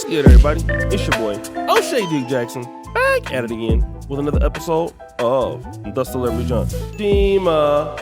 good, everybody? It's your boy, O'Shea Duke Jackson, back at it again with another episode of The Celebrity Junk. Dima.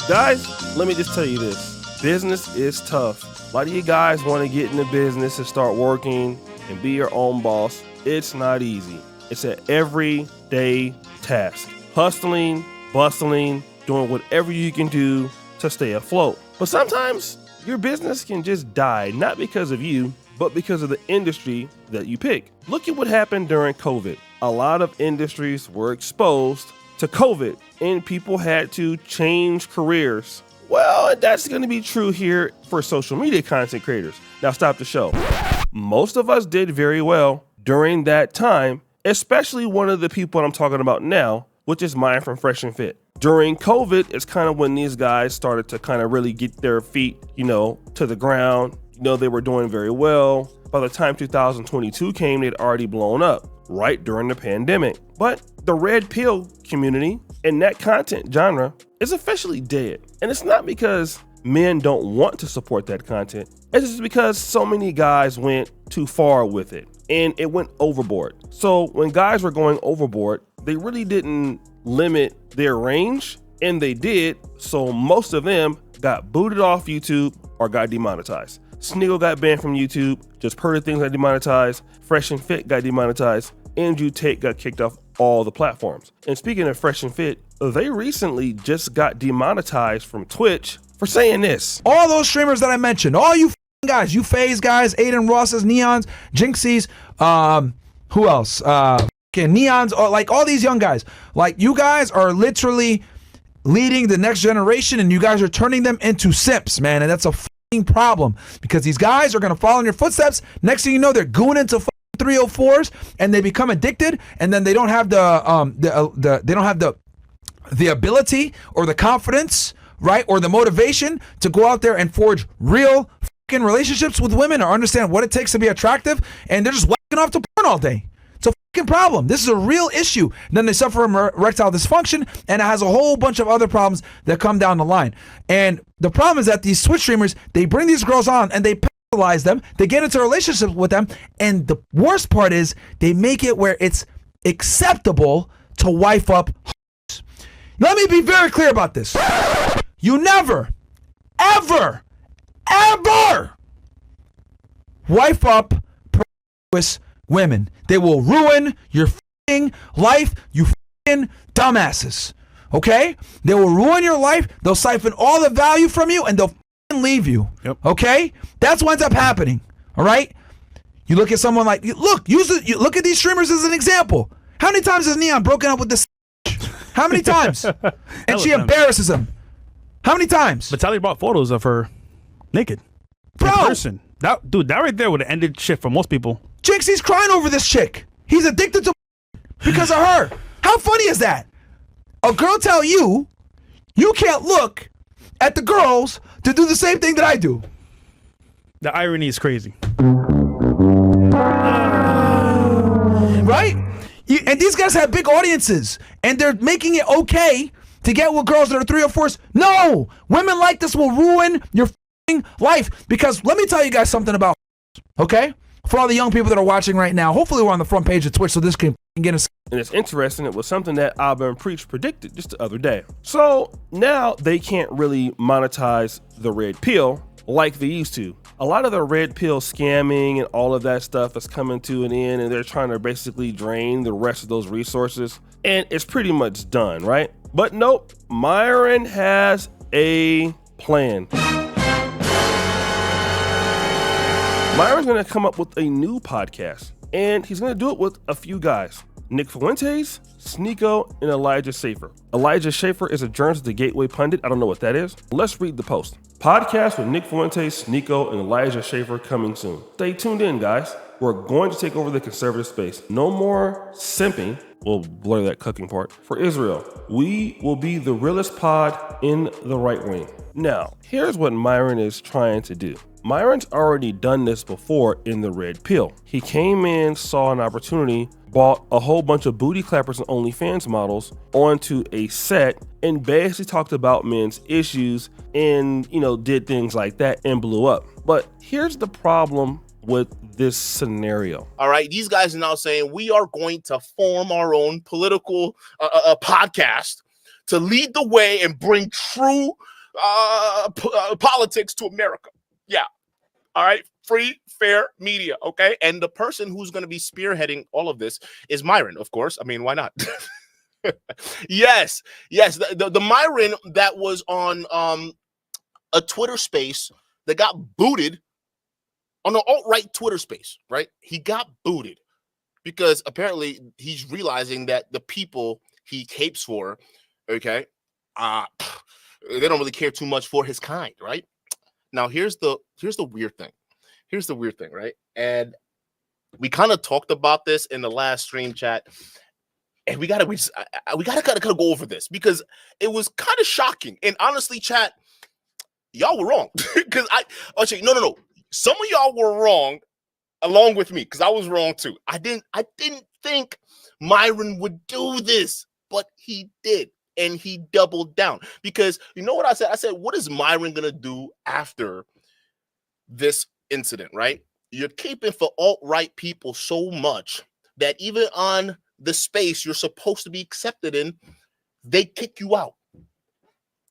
Guys, let me just tell you this. Business is tough. A lot of you guys want to get into business and start working and be your own boss. It's not easy. It's an everyday task. Hustling, bustling, doing whatever you can do to stay afloat. But sometimes your business can just die, not because of you, but because of the industry that you pick. Look at what happened during COVID. A lot of industries were exposed to COVID and people had to change careers. Well, that's going to be true here for social media content creators. Now stop the show. Most of us did very well during that time, especially one of the people I'm talking about now, which is Myron from Fresh and Fit. During COVID, it's kind of when these guys started to kind of really get their feet, to the ground. They were doing very well. By the time 2022 came, they'd already blown up right during the pandemic. But the red pill community and that content genre is officially dead. And it's not because men don't want to support that content. It's just because so many guys went too far with it and it went overboard. So when guys were going overboard, they really didn't limit their range, and they did. So most of them got booted off YouTube or got demonetized. Sneagle got banned from YouTube. Just Purdy Things got demonetized. Fresh and Fit got demonetized. Andrew Tate got kicked off all the platforms. And speaking of Fresh and Fit, they recently just got demonetized from Twitch for saying this. All those streamers that I mentioned, all you guys, you FaZe guys, Aiden Rosses, Neons, Jinxies, who else? Neons, like all these young guys. Like, you guys are literally leading the next generation and you guys are turning them into simps, man. And that's a problem because these guys are going to follow in your footsteps. Next thing you know, they're gooing into 304s and they become addicted, and then they don't have the ability or the confidence, right, or the motivation to go out there and forge real relationships with women or understand what it takes to be attractive, and they're just whacking off to porn all day. It's a problem. This is a real issue. And then they suffer from erectile dysfunction, and it has a whole bunch of other problems that come down the line. And the problem is that these Twitch streamers, they bring these girls on and they penalize them, they get into a relationship with them, and the worst part is they make it where it's acceptable to wife up. Let me be very clear about this. You never, ever wife up promiscuous women. They will ruin your f***ing life, you f***ing dumbasses. Okay? They will ruin your life. They'll siphon all the value from you and they'll f***ing leave you. Yep. Okay? That's what ends up happening. All right? You look at someone like, look at these streamers as an example. How many times has Neon broken up with this? How many times? And she embarrasses him. How many times? Vitaly brought photos of her naked. Bro. In person. That right there would have ended shit for most people. Jinxie's crying over this chick. He's addicted to because of her. How funny is that? A girl tell you can't look at the girls to do the same thing that I do. The irony is crazy. Right? And these guys have big audiences, and they're making it okay to get with girls that are 304s. No! Women like this will ruin your life. Because let me tell you guys something about, okay? For all the young people that are watching right now, hopefully we're on the front page of Twitch so this can get us. And it's interesting, it was something that Auburn Preach predicted just the other day. So now they can't really monetize the red pill like they used to. A lot of the red pill scamming and all of that stuff is coming to an end, and they're trying to basically drain the rest of those resources. And it's pretty much done, right? But nope, Myron has a plan. Myron's going to come up with a new podcast, and he's going to do it with a few guys. Nick Fuentes, Sneeko, and Elijah Schaefer. Elijah Schaefer is a journalist at the Gateway Pundit. I don't know what that is. Let's read the post. Podcast with Nick Fuentes, Sneeko, and Elijah Schaefer coming soon. Stay tuned in, guys. We're going to take over the conservative space. No more simping. We'll blur that cooking part. For Israel, we will be the realest pod in the right wing. Now, here's what Myron is trying to do. Myron's already done this before in the Red Pill. He came in, saw an opportunity, bought a whole bunch of booty clappers and OnlyFans models onto a set, and basically talked about men's issues and, did things like that and blew up. But here's the problem with this scenario. All right, these guys are now saying we are going to form our own political podcast to lead the way and bring true politics to America. Yeah. All right. Free, fair media. Okay. And the person who's going to be spearheading all of this is Myron, of course. I mean, why not? Yes. The Myron that was on a Twitter space that got booted on an alt-right Twitter space, right? He got booted because apparently he's realizing that the people he capes for, okay, they don't really care too much for his kind, right? Now, here's the weird thing. Here's the weird thing, right? And we kind of talked about this in the last stream chat, and we gotta kind of go over this because it was kind of shocking. And honestly, chat, y'all were wrong because no. Some of y'all were wrong along with me because I was wrong too. I didn't think Myron would do this, but he did. And he doubled down because you know what I said? I said, what is Myron going to do after this incident, right? You're keeping for alt-right people so much that even on the space you're supposed to be accepted in, they kick you out.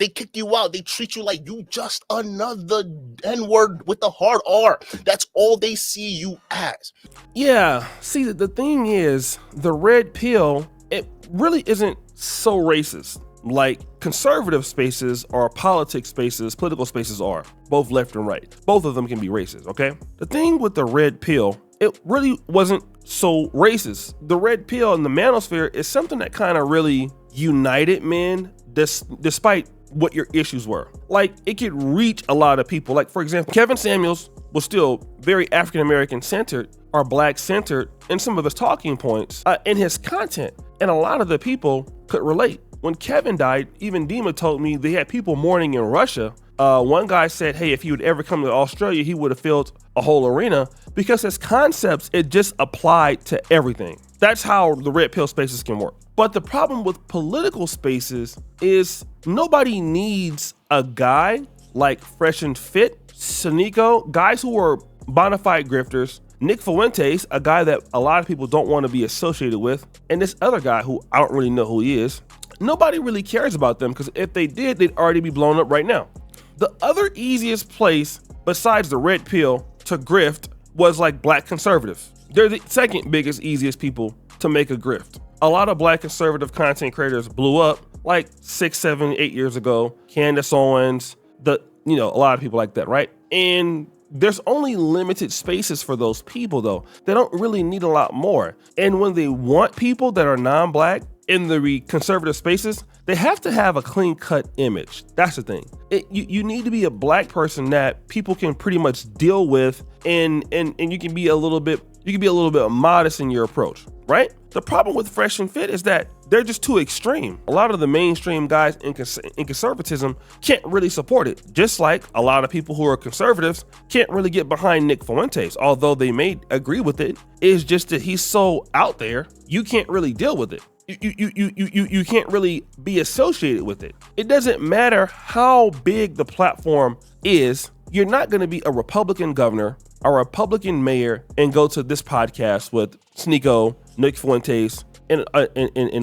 They kick you out. They treat you like you just another N-word with a hard R. That's all they see you as. Yeah. See, the thing is, the Red Pill, it really isn't so racist like conservative spaces or politics spaces, political spaces are, both left and right. Both of them can be racist, okay? The thing with the Red Pill, it really wasn't so racist. The Red Pill and the manosphere is something that kind of really united men despite what your issues were. Like, it could reach a lot of people. Like, for example, Kevin Samuels was still very African-American centered or black centered in some of his talking points in his content. And a lot of the people could relate. When Kevin died, even Dima told me they had people mourning in Russia. One guy said, hey, if he would ever come to Australia, he would have filled a whole arena because his concepts, it just applied to everything. That's how the Red Pill spaces can work. But the problem with political spaces is nobody needs a guy like Fresh and Fit, Sneeko, guys who are bona fide grifters, Nick Fuentes, a guy that a lot of people don't want to be associated with, and this other guy who I don't really know who he is. Nobody really cares about them because if they did, they'd already be blown up right now. The other easiest place besides the Red Pill to grift was like black conservatives. They're the second biggest, easiest people to make a grift. A lot of black conservative content creators blew up like 6, 7, 8 years ago. Candace Owens, a lot of people like that, right? And there's only limited spaces for those people though. They don't really need a lot more. And when they want people that are non-black in the conservative spaces, they have to have a clean-cut image. That's the thing. You need to be a black person that people can pretty much deal with, and you can be a little bit modest in your approach, right? The problem with Fresh and Fit is that they're just too extreme. A lot of the mainstream guys in conservatism can't really support it. Just like a lot of people who are conservatives can't really get behind Nick Fuentes, although they may agree with it. It's just that he's so out there, you can't really deal with it. You can't really be associated with it. It doesn't matter how big the platform is. You're not going to be a Republican governor or a Republican mayor and go to this podcast with Sneeko, Nick Fuentes, and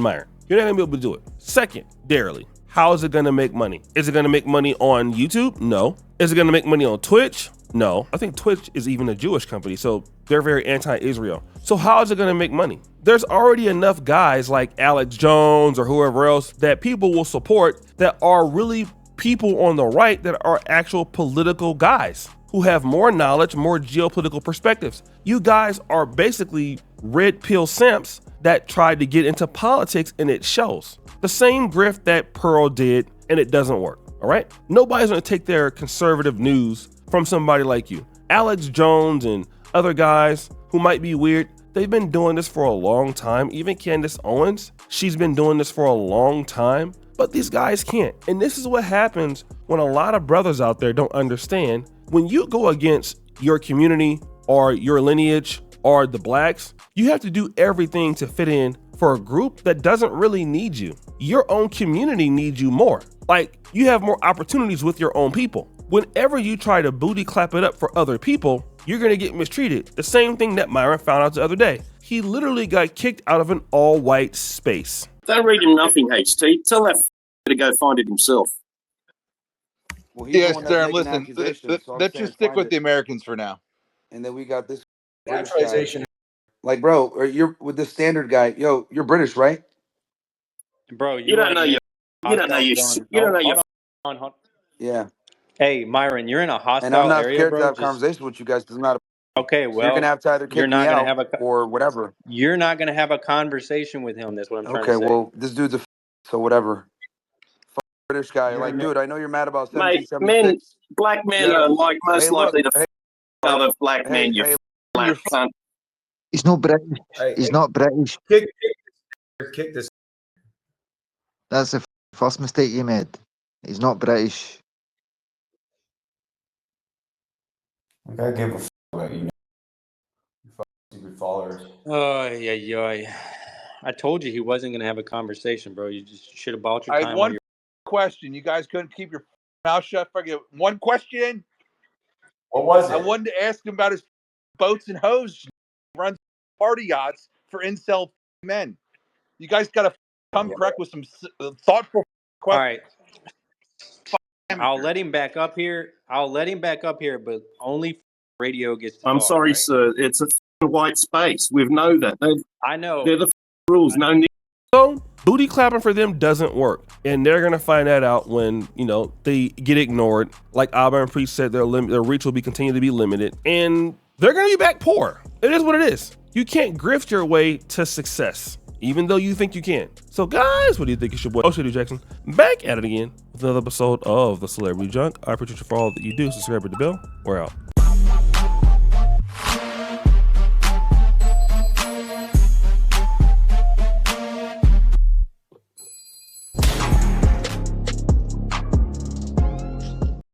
Myron. You're not going to be able to do it. Secondarily, how is it going to make money? Is it going to make money on YouTube? No. Is it going to make money on Twitch? No. I think Twitch is even a Jewish company, so they're very anti-Israel. So how is it going to make money? There's already enough guys like Alex Jones or whoever else that people will support that are really people on the right that are actual political guys who have more knowledge, more geopolitical perspectives. You guys are basically red pill simps that tried to get into politics, and it shows. The same grift that Pearl did, and it doesn't work, all right? Nobody's gonna take their conservative news from somebody like you. Alex Jones and other guys who might be weird, they've been doing this for a long time. Even Candace Owens, she's been doing this for a long time, but these guys can't. And this is what happens when a lot of brothers out there don't understand. When you go against your community or your lineage or the blacks, you have to do everything to fit in for a group that doesn't really need you. Your own community needs you more. Like, you have more opportunities with your own people. Whenever you try to booty clap it up for other people, you're gonna get mistreated. The same thing that Myron found out the other day. He literally got kicked out of an all-white space. Don't read him nothing, HT. Tell that to go find it himself. Well, Yes, Darren, listen, let's just stick with the Americans for now. And then we got this Naturalization. like, bro, or you're with the standard guy. Yo, you're British, right? Bro, You don't know your Yeah. Hey, Myron, you're in a hostile And I'm not area, scared bro. to have conversation with you guys. Doesn't matter. Okay, well, You're gonna have to either kick you're not me gonna out have a or whatever. you're not gonna have a conversation with him. That's what I'm trying Okay, to say. well, this dude's so whatever. British guy. Like, dude, I know you're mad about Mate, 1776. black men Yeah. are like most Hey, look, likely to hey, other black men. You hey, black cunt. He's not British. He's not British. Kick this. That's the first mistake you made. He's not British. Like, I give a f about you stupid followers. Oh, yeah. I told you he wasn't gonna have a conversation, bro. You just should have bought your I time. had one on your... question. You guys couldn't keep your mouth shut. Forget one question. What was it? I wanted to ask him about his boats and hose. Runs party yachts for incel men. You guys got to come correct with some thoughtful All questions. right, I'll let him back up here. But only radio gets to I'm talk, sorry, right? sir. It's a white space. We know that. I know. They're the rules. No need. So booty clapping for them doesn't work, and they're gonna find that out when they get ignored. Like Auburn Priest said, their reach will be continue to be limited, and they're gonna be back poor. It is what it is. You can't grift your way to success, even though you think you can. So guys, what do you think? It's your boy Shady Jackson back at it again with another episode of the Celebrity Junk. I appreciate you for all that you do. Subscribe to the bell. We're out.